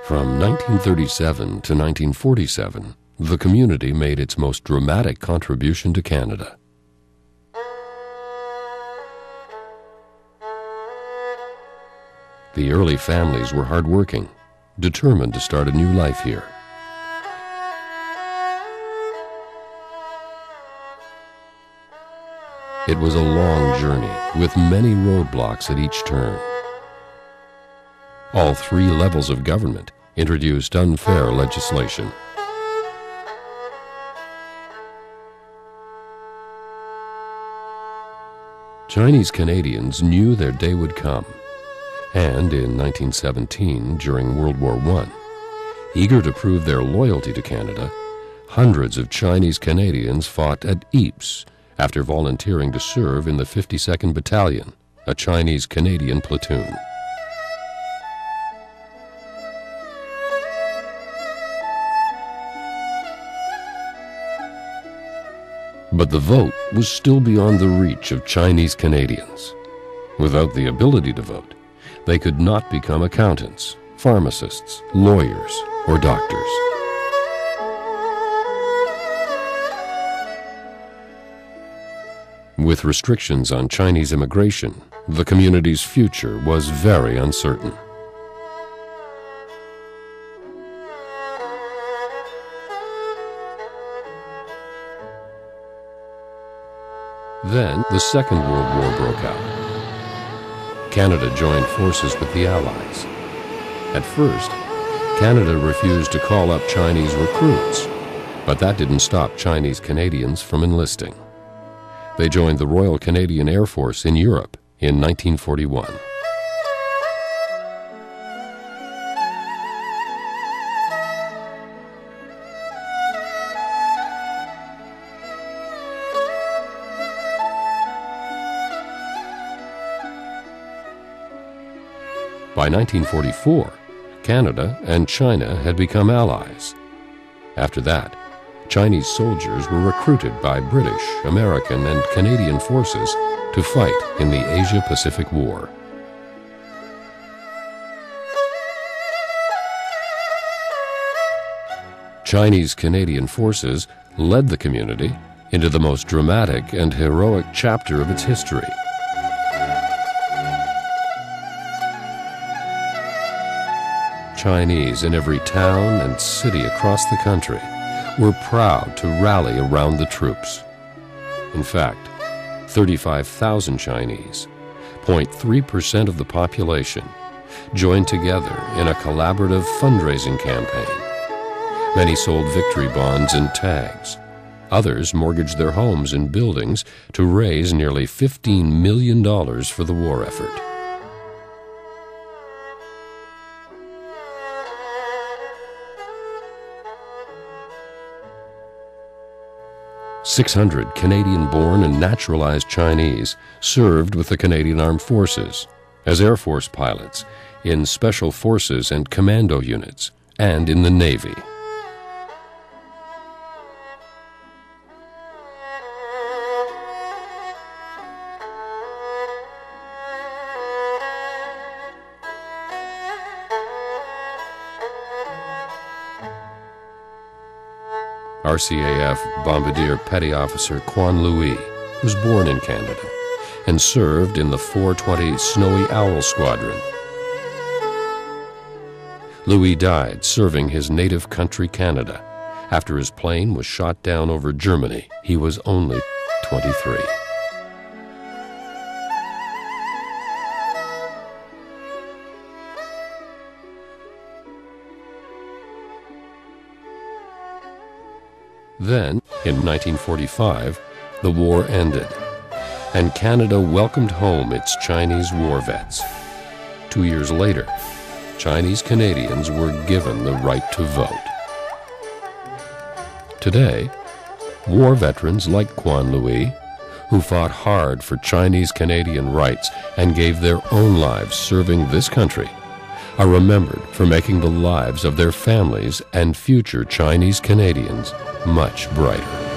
From 1937 to 1947, the community made its most dramatic contribution to Canada. The early families were hardworking, determined to start a new life here. It was a long journey with many roadblocks at each turn. All three levels of government introduced unfair legislation. Chinese Canadians knew their day would come, and in 1917, during World War I, eager to prove their loyalty to Canada, hundreds of Chinese Canadians fought at Ypres after volunteering to serve in the 52nd Battalion, a Chinese Canadian platoon. But the vote was still beyond the reach of Chinese Canadians. Without the ability to vote, they could not become accountants, pharmacists, lawyers, or doctors. With restrictions on Chinese immigration, the community's future was very uncertain. Then the Second World War broke out. Canada joined forces with the Allies. At first, Canada refused to call up Chinese recruits, but that didn't stop Chinese Canadians from enlisting. They joined the Royal Canadian Air Force in Europe in 1941. By 1944, Canada and China had become allies. After that, Chinese soldiers were recruited by British, American, and Canadian forces to fight in the Asia-Pacific War. Chinese Canadian forces led the community into the most dramatic and heroic chapter of its history. Chinese in every town and city across the country were proud to rally around the troops. In fact, 35,000 Chinese, 0.3% of the population, joined together in a collaborative fundraising campaign. Many sold victory bonds and tags. Others mortgaged their homes and buildings to raise nearly $15 million for the war effort. "600 Canadian-born and naturalized Chinese served with the Canadian Armed Forces as Air Force pilots, in Special Forces and Commando units, and in the Navy. RCAF Bombardier Petty Officer Quan Louis was born in Canada and served in the 420 Snowy Owl Squadron. Louis died serving his native country, Canada, after his plane was shot down over Germany. He was only 23. Then, in 1945, the war ended, and Canada welcomed home its Chinese war vets. 2 years later, Chinese Canadians were given the right to vote. Today, war veterans like Quan Louis, who fought hard for Chinese Canadian rights and gave their own lives serving this country, are remembered for making the lives of their families and future Chinese Canadians much brighter.